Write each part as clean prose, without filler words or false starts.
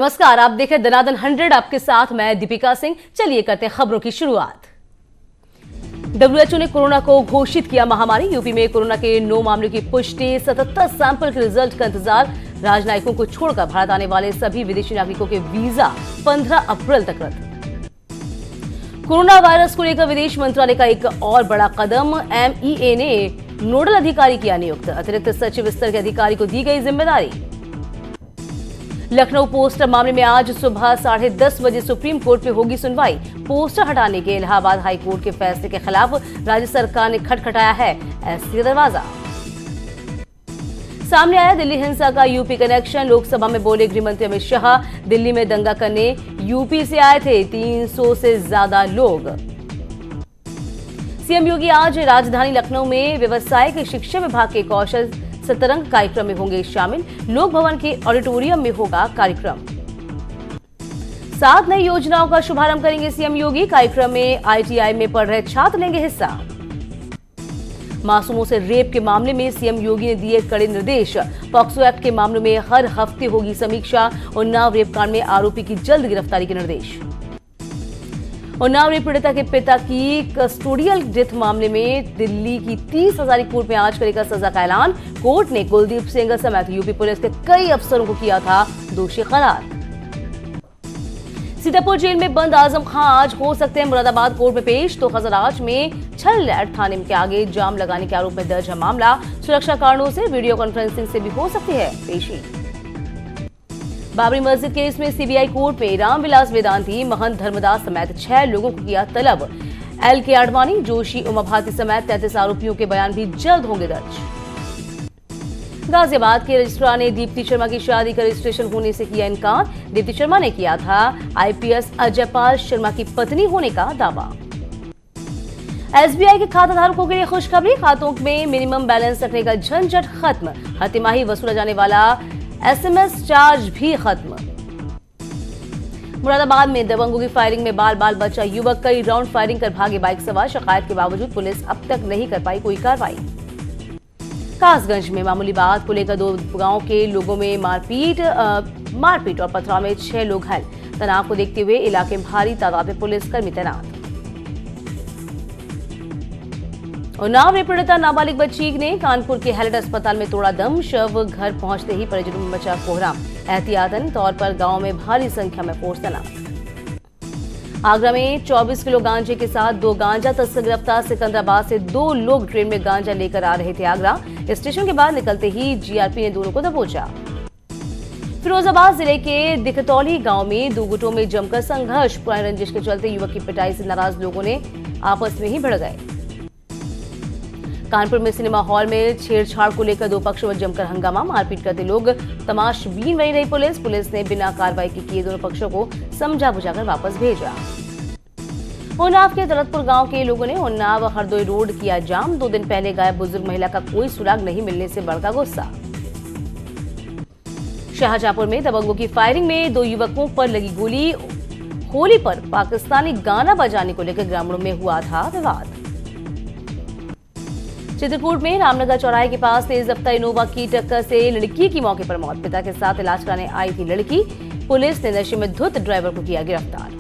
नमस्कार, आप देख रहे हैं दनादन 100। आपके साथ मैं दीपिका सिंह। चलिए करते हैं खबरों की शुरुआत। WHO ने कोरोना को घोषित किया महामारी। यूपी में कोरोना के 9 मामलों की पुष्टि। 77 सैंपल के रिजल्ट का इंतजार। राजनयिकों को छोड़कर भारत आने वाले सभी विदेशी नागरिकों के वीजा 15 अप्रैल तक रद्द। कोरोना वायरस को लेकर विदेश मंत्रालय का एक और बड़ा कदम। MEA ने नोडल अधिकारी किया नियुक्त। अतिरिक्त सचिव स्तर के अधिकारी को दी गई जिम्मेदारी। लखनऊ पोस्टर मामले में आज सुबह 10:30 बजे सुप्रीम कोर्ट में होगी सुनवाई। पोस्टर हटाने के इलाहाबाद हाई कोर्ट के फैसले के खिलाफ राज्य सरकार ने खटखटाया है एससी का दरवाजा। सामने आया दिल्ली हिंसा का यूपी कनेक्शन। लोकसभा में बोले गृह मंत्री अमित शाह, दिल्ली में दंगा करने यूपी से आए थे 300 से ज्यादा लोग। सीएम योगी आज राजधानी लखनऊ में व्यवसायिक शिक्षा विभाग के कौशल सतरंग कार्यक्रम में होंगे शामिल। लोक भवन के ऑडिटोरियम में होगा कार्यक्रम। 7 नई योजनाओं का शुभारंभ करेंगे सीएम योगी। कार्यक्रम में ITI में पढ़ रहे छात्र लेंगे हिस्सा। मासूमों से रेप के मामले में सीएम योगी ने दिए कड़े निर्देश। पॉक्सो एक्ट के मामलों में हर हफ्ते होगी समीक्षा। उन्नाव रेप कांड में आरोपी की जल्द गिरफ्तारी के निर्देश। उन्नाव रेप पीड़िता के पिता की कस्टोडियल डेथ मामले में दिल्ली की 30 हजारी कोर्ट में आज करेगा सजा का ऐलान। कोर्ट ने कुलदीप सिंह समेत यूपी पुलिस के कई अफसरों को किया था दोषी करार। सीतापुर जेल में बंद आजम खां आज हो सकते हैं मुरादाबाद कोर्ट में पेश। तो हजराज में छललैट थाने के आगे जाम लगाने के आरोप में दर्ज है मामला। सुरक्षा कारणों से वीडियो कॉन्फ्रेंसिंग से भी हो सकती है पेशी। बाबरी मस्जिद केस में सीबीआई कोर्ट में रामविलास वेदांती, महंत धर्मदास समेत 6 लोगों को किया तलब। LK आडवाणी, जोशी, उमा भारती समेत 33 आरोपियों के बयान भी जल्द होंगे दर्ज। गाजियाबाद के रजिस्ट्रार ने दीप्ति शर्मा की शादी का रजिस्ट्रेशन होने से किया इनकार। दीप्ति शर्मा ने किया था IPS अजयपाल शर्मा की पत्नी होने का दावा। SBI के खाता धारकों के लिए खुशखबरी। खातों में मिनिमम बैलेंस रखने का झंझट खत्म। हर तिमाही वसूला जाने वाला SMS चार्ज भी खत्म। मुरादाबाद में दबंगों की फायरिंग में बाल बाल बचा युवक। कई राउंड फायरिंग कर भागे बाइक सवार। शिकायत के बावजूद पुलिस अब तक नहीं कर पाई कोई कार्रवाई। कासगंज में मामूली बात को लेकर 2 गांव के लोगों में मारपीट और पथराव में 6 लोग घायल। तनाव को देखते हुए इलाके में भारी तादाद में पुलिसकर्मी तैनात। उन्नाव रेप पीड़िता नाबालिग बच्ची ने कानपुर के हेलेट अस्पताल में तोड़ा दम। शव घर पहुंचते ही परिजनों में मचा कोहराम। एहतियातन तौर पर गांव में भारी संख्या में फोर्स तैनात। आगरा में 24 किलो गांजे के साथ 2 गांजा तस्कर गिरफ्तार। सिकंदराबाद से 2 लोग ट्रेन में गांजा लेकर आ रहे थे आगरा। स्टेशन के बाद निकलते ही GRP ने दोनों को दबोचा। फिरोजाबाद जिले के दिकतौली गांव में 2 गुटों में जमकर संघर्ष। पुरानी रंजिश के चलते युवक की पिटाई से नाराज लोगों ने आपस में ही भिड़ गए। कानपुर में सिनेमा हॉल में छेड़छाड़ को लेकर 2 पक्षों में जमकर हंगामा। मारपीट करते लोग तमाशबीन बनी रही पुलिस ने बिना कार्रवाई किए दोनों पक्षों को समझा बुझाकर वापस भेजा। उन्नाव के दौलतपुर गांव के लोगों ने उन्नाव हरदोई रोड किया जाम। 2 दिन पहले गायब बुजुर्ग महिला का कोई सुराग नहीं मिलने से बढ़ा गुस्सा। शाहजहांपुर में दबंगों की फायरिंग में 2 युवकों पर लगी गोली। होली पर पाकिस्तानी गाना बजाने को लेकर ग्रामीणों में हुआ था विवाद। चित्रकूट में रामनगर चौराहे के पास तेज रफ्तार इनोवा की टक्कर से लड़की की मौके पर मौत। पिता के साथ इलाज कराने आई थी लड़की। पुलिस ने नशे में धुत ड्राइवर को किया गिरफ्तार।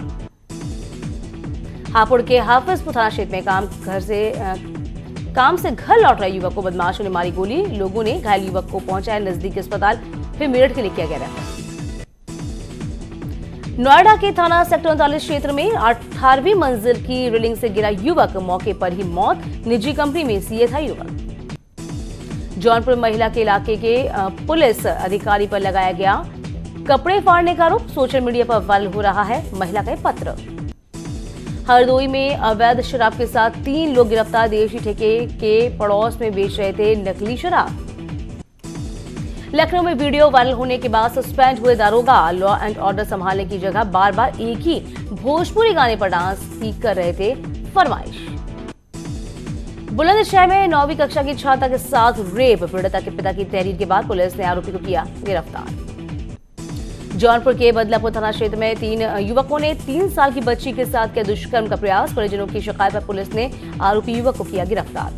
हापुड़ के हाफिजपुर थाना क्षेत्र में काम से घर लौट रहे युवक को बदमाशों ने मारी गोली। लोगों ने घायल युवक को पहुंचाया नजदीकी अस्पताल, फिर मेरठ के लिए किया गया रेफर। नोएडा के थाना सेक्टर 39 क्षेत्र में 18वीं मंजिल की रेलिंग से गिरा युवक, मौके पर ही मौत। निजी कंपनी में सीए था युवक। जौनपुर महिला के इलाके के पुलिस अधिकारी पर लगाया गया कपड़े फाड़ने का आरोप। सोशल मीडिया पर वायरल हो रहा है महिला का पत्र। हरदोई में अवैध शराब के साथ 3 लोग गिरफ्तार। देशी ठेके के पड़ोस में बेच रहे थे नकली शराब। लखनऊ में वीडियो वायरल होने के बाद सस्पेंड हुए दारोगा। लॉ एंड ऑर्डर संभालने की जगह बार बार एक ही भोजपुरी गाने पर डांस की कर रहे थे फरमाइश। बुलंदशहर में 9वीं कक्षा की छात्रा के साथ रेप। पीड़िता के पिता की तहरीर के बाद पुलिस ने आरोपी को किया गिरफ्तार। जौनपुर के बदलापुर थाना क्षेत्र में 3 युवकों ने 3 साल की बच्ची के साथ किया दुष्कर्म का प्रयास। परिजनों की शिकायत पर पुलिस ने आरोपी युवक को किया गिरफ्तार।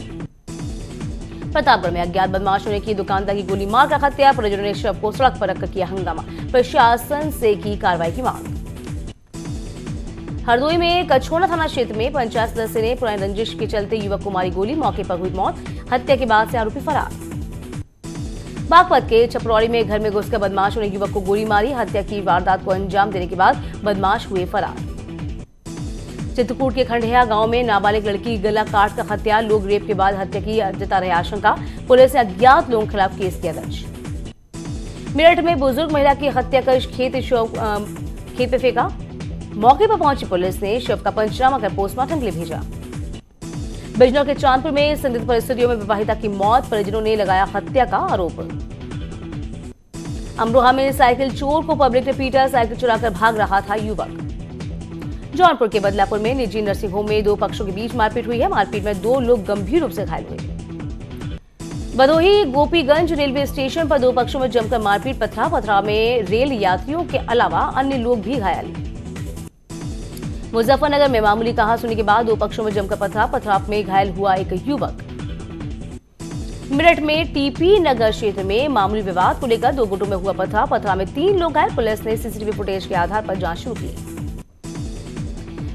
प्रतापगढ़ में अज्ञात बदमाशों ने की दुकानदार की गोली मारकर हत्या। परिजनों ने शव को सड़क पर रखकर किया हंगामा। प्रशासन से की कार्रवाई की मांग। हरदोई में कछोना थाना क्षेत्र में पंचायत सदस्य ने पुरानी रंजिश के चलते युवक को मारी गोली। मौके पर हुई मौत। हत्या के बाद से आरोपी फरार। बागपत के छपरौली में घर में घुसकर बदमाशों ने युवक को गोली मारी। हत्या की वारदात को अंजाम देने के बाद बदमाश हुए फरार। चित्रकूट के खंडेया गांव में नाबालिग लड़की गला काटकर हत्या। लोग रेप के बाद हत्या की जता रहे आशंका। पुलिस ने अज्ञात लोगों के खिलाफ केस किया दर्ज। मेरठ में बुजुर्ग महिला की हत्या कर खेत पे फेंका। मौके पर पहुंची पुलिस ने शव का पंचनामा कर पोस्टमार्टम के लिए भेजा। बिजनौर के चांदपुर में संदिग्ध परिस्थितियों में विवाहिता की मौत। परिजनों ने लगाया हत्या का आरोप। अमरोहा में साइकिल चोर को पब्लिक ने पीटा। साइकिल चुराकर भाग रहा था युवक। जौनपुर के बदलापुर में निजी नर्सिंग होम में दो पक्षों के बीच मारपीट हुई है। मारपीट में 2 लोग गंभीर रूप से घायल हुए। भदोही गोपीगंज रेलवे स्टेशन पर 2 पक्षों में जमकर मारपीट। पथराव में रेल यात्रियों के अलावा अन्य लोग भी घायल। मुजफ्फरनगर में मामूली कहासुनी के बाद 2 पक्षों में जमकर पथराव में घायल हुआ एक युवक। मेरठ में टीपी नगर क्षेत्र में मामूली विवाद को लेकर 2 गुटों में हुआ पथराव में 3 लोग घायल। पुलिस ने सीसीटीवी फुटेज के आधार पर जांच शुरू की।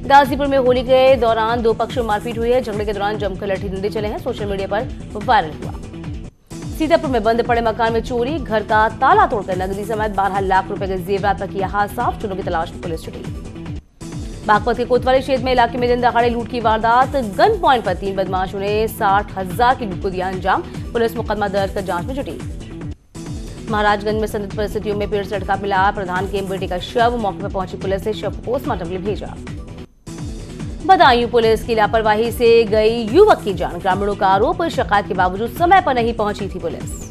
गाजीपुर में होली के दौरान 2 पक्षों में मारपीट हुई है। झगड़े के दौरान जमकर लठी डंडे चले हैं। सोशल मीडिया पर वायरल हुआ। सीतापुर में बंद पड़े मकान में चोरी। घर का ताला तोड़कर नकदी समेत 12 लाख रुपए के जेवरात पर किया हाथ साफ। चोरों की तलाश में पुलिस जुटी। बागपत के कोतवाली क्षेत्र में इलाके में दिन दहाड़े लूट की वारदात। गन पॉइंट पर 3 बदमाशों ने 60,000 की लूट को दिया अंजाम। पुलिस मुकदमा दर्ज कर जांच में जुटी। महाराजगंज में संदिग्ध परिस्थितियों में पेड़ से लटका मिला प्रधान के बेटे का शव। मौके पर पहुंची पुलिस ने शव को पोस्टमार्टम के लिए भेजा। बदायूं पुलिस की लापरवाही से गई युवक की जान। ग्रामीणों का आरोप, शिकायत के बावजूद समय पर नहीं पहुंची थी पुलिस।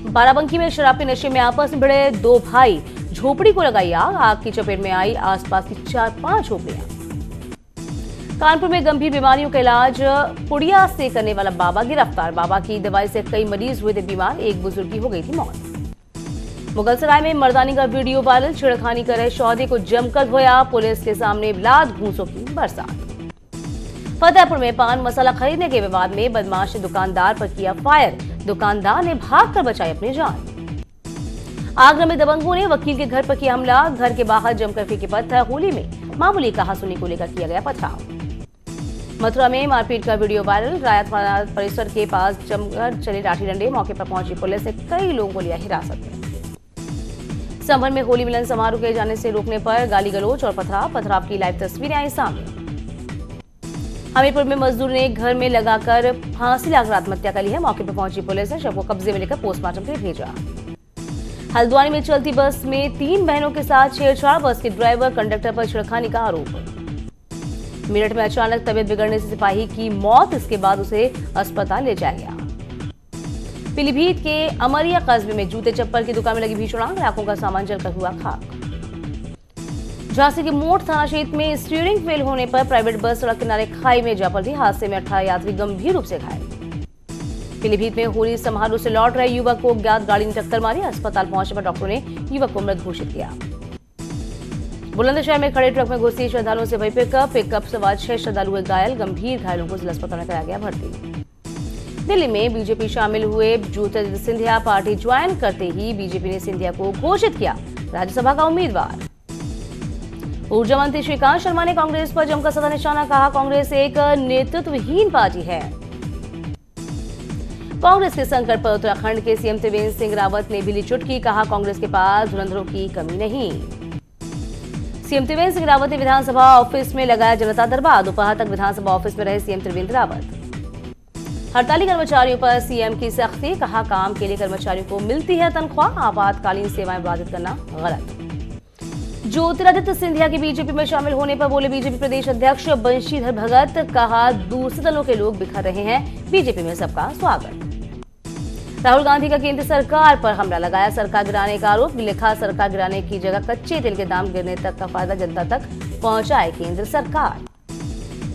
बाराबंकी में शराब के नशे में आपस में भिड़े 2 भाई। झोपड़ी को लगाई आग। आग की चपेट में आई आसपास की 4-5 झोपड़ियां। कानपुर में गंभीर बीमारियों का इलाज पुड़िया से करने वाला बाबा गिरफ्तार। बाबा की दवाई से कई मरीज हुए थे बीमार। एक बुजुर्ग की हो गई थी मौत। मुगलसराय में मर्दानी का वीडियो वायरल। छिड़खानी कर रहे सौदे को जमकर धोया। पुलिस के सामने लात घूंसों की बरसात। फतेहपुर में पान मसाला खरीदने के विवाद में बदमाश ने दुकानदार पर किया फायर। दुकानदार ने भागकर बचाई अपनी जान। आगरा में दबंगों ने वकील के घर पर किया हमला। घर के बाहर जमकर फेंके पत्थर। होली में मामूली कहासुनी को लेकर किया गया पथराव। मथुरा में मारपीट का वीडियो वायरल। राया थाना परिसर के पास जमकर चले लाठी डंडे। मौके पर पहुंची पुलिस ने कई लोगों को लिया हिरासत में। संभल में होली मिलन समारोह के जाने से रोकने पर गाली गलौज और पथराव की लाइव तस्वीरें आई सामने। हमीरपुर में मजदूर ने घर में लगाकर फांसी लगाकर आत्महत्या कर ली है। मौके पर पहुंची पुलिस ने शव को कब्जे में लेकर पोस्टमार्टम के लिए भेजा। हल्द्वानी में चलती बस में 3 बहनों के साथ छेड़छाड़। बस के ड्राइवर कंडक्टर पर छिड़खानी का आरोप। मेरठ में अचानक तबीयत बिगड़ने से सिपाही की मौत। इसके बाद उसे अस्पताल ले जाया गया। पीलीभीत के अमरिया कस्बे में जूते चप्पल की दुकान में लगी भीषण आग। लाखों का सामान जलकर हुआ खाक। झांसी के मोट थाना क्षेत्र में स्टीयरिंग फेल होने पर प्राइवेट बस सड़क किनारे खाई में जा पलटी। हादसे में 18 यात्री गंभीर रूप से घायल। पीलीभीत में होली समारोह से लौट रहे युवक को अज्ञात गाड़ी ने टक्कर मारी। अस्पताल पहुंचने पर डॉक्टरों ने युवक को मृत घोषित किया। बुलंदशहर में खड़े ट्रक में घुसी श्रद्धालुओं से भरी पिकअप सवार 6 श्रद्धालु हुए घायल। गंभीर घायलों को जिला अस्पताल में कराया गया भर्ती। दिल्ली में बीजेपी शामिल हुए ज्योतिरादित्य सिंधिया पार्टी ज्वाइन करते ही बीजेपी ने सिंधिया को घोषित किया राज्यसभा का उम्मीदवार। ऊर्जा मंत्री श्रीकांत शर्मा ने कांग्रेस पर जमकर सदा निशाना। कहा कांग्रेस एक नेतृत्वहीन पार्टी है। कांग्रेस के संकट पर उत्तराखंड के सीएम त्रिवेंद्र सिंह रावत ने भी ली चुटकी। कहा कांग्रेस के पास धुरंधरों की कमी नहीं। सीएम त्रिवेंद्र सिंह रावत ने विधानसभा ऑफिस में लगाया जनता दरबार। दोपहर तक विधानसभा ऑफिस में रहे सीएम त्रिवेंद्र रावत। हड़ताली कर्मचारियों पर सीएम की सख्ती। कहा काम के लिए कर्मचारियों को मिलती है तनख्वाह। आपातकालीन सेवाएं बाधित करना गलत। ज्योतिरादित्य सिंधिया के बीजेपी में शामिल होने पर बोले बीजेपी प्रदेश अध्यक्ष बंशीधर भगत। कहा दूसरे दलों के लोग बिखर रहे हैं। बीजेपी में सबका स्वागत। राहुल गांधी का केंद्र सरकार पर हमला। लगाया सरकार गिराने का आरोप। लिखा सरकार गिराने की जगह कच्चे तेल के दाम गिरने तक का फायदा जनता तक पहुंचाए केंद्र सरकार।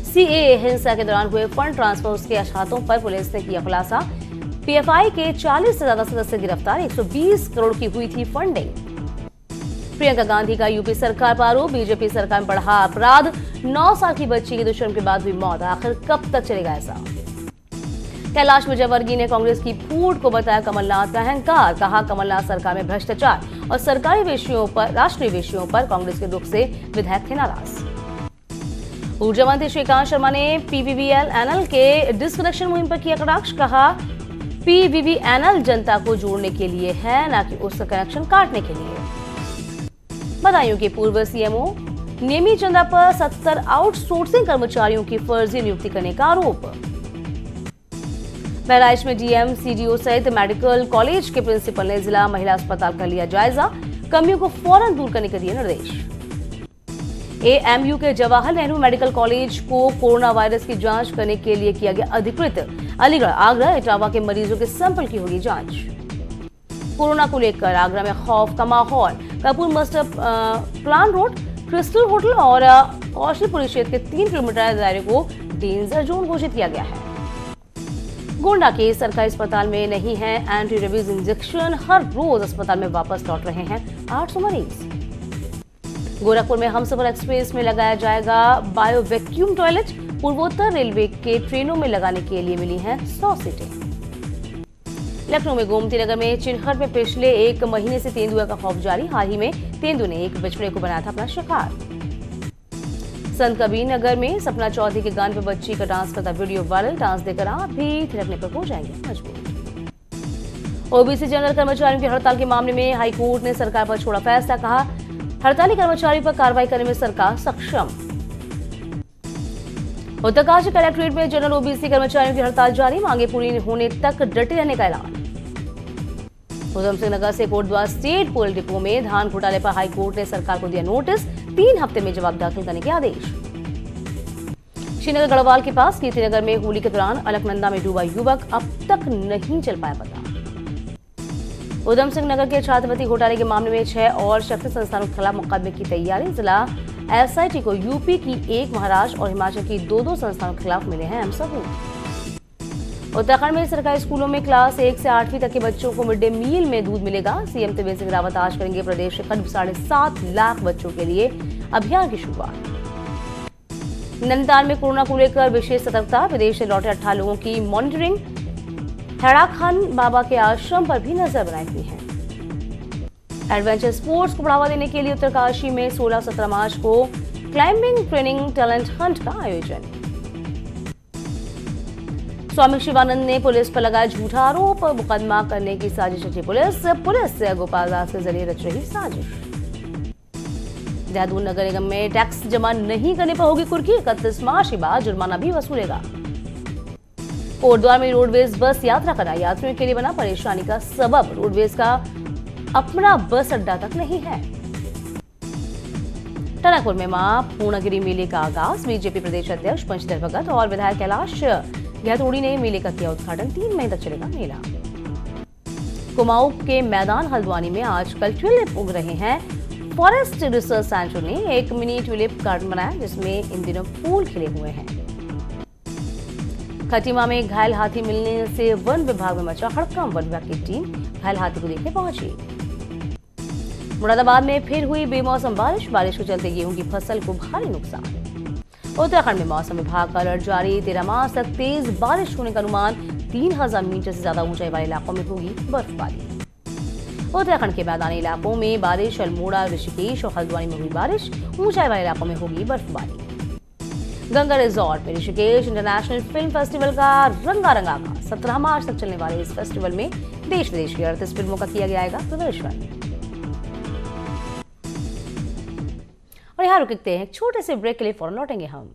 सीएए हिंसा के दौरान हुए फंड ट्रांसफर उसके हाथों पर पुलिस ने किया खुलासा। पीएफआई के 40 से ज्यादा सदस्य गिरफ्तार। 120 करोड़ की हुई थी फंडिंग। प्रियंका गांधी का यूपी सरकार पर आरोप। बीजेपी सरकार में बढ़ा अपराध। 9 साल की बच्ची की दुष्कर्म के बाद हुई मौत। आखिर कब तक चलेगा ऐसा। कैलाश विजयवर्गीय ने कांग्रेस की फूट को बताया कमलनाथ का अहंकार। कहा कमलनाथ सरकार में भ्रष्टाचार और सरकारी विषयों पर, राष्ट्रीय विषयों पर कांग्रेस के रुख से विधायक थे नाराज। ऊर्जा मंत्री श्रीकांत शर्मा ने पीवीवीएनएल के डिस्कनेक्शन मुहिम पर किया कटाक्ष। कहा पीवीवीएनएल जनता को जोड़ने के लिए है, न कि उसका कनेक्शन काटने के लिए। बदायूं के पूर्व सीएमओ नेमी चंदा पर 70 आउटसोर्सिंग कर्मचारियों की फर्जी नियुक्ति करने का आरोप। बहराइच में डीएम, सीडीओ सहित मेडिकल कॉलेज के प्रिंसिपल ने जिला महिला अस्पताल का लिया जायजा। कमियों को फौरन दूर करने के दिए निर्देश। एएमयू के जवाहर नेहरू मेडिकल कॉलेज को कोरोना वायरस की जांच करने के लिए किया गया अधिकृत। अलीगढ़, आगरा, इटावा के मरीजों के सैंपल की होगी जांच। कोरोना को लेकर आगरा में खौफ का माहौल। Kapoor master plan road, crystal hotel और कौशलपुरी क्षेत्र के 3 किलोमीटर दायरे को डेंजर जोन घोषित किया गया है। गोंडा के सरकारी अस्पताल में नहीं है एंटी रेबीज इंजेक्शन। हर रोज अस्पताल में वापस लौट रहे हैं 800 मरीज। गोरखपुर में हमसफर एक्सप्रेस में लगाया जाएगा बायो वैक्यूम टॉयलेट। पूर्वोत्तर रेलवे के ट्रेनों में लगाने के लिए मिली हैं 100 सीटें। लखनऊ में गोमती नगर में चिनहट में पिछले 1 महीने से तेंदुआ का खौफ जारी। हाल ही में तेंदुए ने एक बछड़े को बनाया था अपना शिकार। संत कबीर नगर में सपना चौधरी के गान पर बच्ची का डांस करता वीडियो वायरल। डांस देखकर आप भी थिरकने पर हो जाएंगे मजबूर। ओबीसी जनरल कर्मचारियों की हड़ताल के मामले में हाईकोर्ट ने सरकार पर छोड़ा फैसला। कहा हड़ताली कर्मचारियों पर कार्रवाई करने में सरकार सक्षम। उत्तरकाशी कलेक्ट्रेट में जनरल ओबीसी कर्मचारियों की हड़ताल जारी। मांगे पूरी होने तक डटे रहने का ऐलान। उधम सिंह नगर से कोटद्वार स्टेट कोल डिपो में धान घोटाले पर हाईकोर्ट ने सरकार को दिया नोटिस। 3 हफ्ते में जवाब दाखिल करने के आदेश। श्रीनगर गढ़वाल के पास कीर्तिनगर में होली के दौरान अलकनंदा में डूबा युवक, अब तक नहीं चल पाया पता। उधम सिंह नगर के छात्रवृत्ति घोटाले के मामले में 6 और शैक्षणिक संस्थानों के खिलाफ मुकदमे की तैयारी। जिला एसआईटी को यूपी की 1, महाराष्ट्र और हिमाचल की 2 संस्थानों के खिलाफ मिले हैं अहम सबूत। उत्तराखंड में सरकारी स्कूलों में क्लास 1 से 8वीं तक के बच्चों को मिड डे मील में दूध मिलेगा। सीएम त्रिवेंद्र सिंह रावत आज करेंगे प्रदेश के करीब 7.5 लाख बच्चों के लिए अभियान की शुरुआत। नैनीताल में कोरोना को लेकर विशेष सतर्कता। विदेश से लौटे 18 लोगों की मॉनिटरिंग। हैड़ा खान बाबा के आश्रम पर भी नजर बनाई हुई है। एडवेंचर स्पोर्ट्स को बढ़ावा देने के लिए उत्तरकाशी में 16-17 मार्च को क्लाइंबिंग ट्रेनिंग टैलेंट हंट का आयोजन। स्वामी शिवानंद ने पुलिस पर लगाया झूठा आरोप। मुकदमा करने की साजिश रची पुलिस गोपाल दास के जरिए रच रही साजिश। देहरादून नगर निगम में टैक्स जमा नहीं करने पर होगी कुर्की। 31 मार्च के बाद जुर्माना भी वसूलेगा। कोटद्वार में रोडवेज बस यात्रा करना यात्रियों के लिए बना परेशानी का सबब। रोडवेज का अपना बस अड्डा तक नहीं है। टनकपुर में मां पूर्णगिरी मेले का आगाज। बीजेपी प्रदेश अध्यक्ष पंचधर भगत और विधायक कैलाश गहतोड़ी ने मेले का किया उद्घाटन। 3 मई तक चलेगा मेला। कुमाऊं के मैदान हल्द्वानी में आजकल ट्यूलिप उग रहे हैं। फॉरेस्ट रिसर्च सेंटर ने एक मिनी ट्यूलिप गार्डन बनाया जिसमें इन दिनों फूल खिले हुए हैं। खटीमा में घायल हाथी मिलने से वन विभाग में मचा हड़कंप। वन विभाग की टीम घायल हाथी को देखने पहुंची। मुरादाबाद में फिर हुई बेमौसम बारिश के चलते गेहूं की फसल को भारी नुकसान। उत्तराखंड में मौसम विभाग का अलर्ट जारी। 13 मार्च तक तेज बारिश होने का अनुमान। 3000 मीटर से ज्यादा ऊंचाई वाले इलाकों में होगी बर्फबारी। उत्तराखंड के मैदानी इलाकों में बारिश। अल्मोड़ा, ऋषिकेश और हल्द्वानी में हुई बारिश। ऊंचाई वाले इलाकों में होगी बर्फबारी। गंगा रिजॉर्ट में ऋषिकेश इंटरनेशनल फिल्म फेस्टिवल का रंगारंग आगाज। 17 मार्च तक चलने वाले इस फेस्टिवल में देश विदेश की 38 फिल्मों का किया जाएगा प्रदर्शन। और यहाँ रुकते हैं एक छोटे से ब्रेक के लिए, फौरन लौटेंगे हम।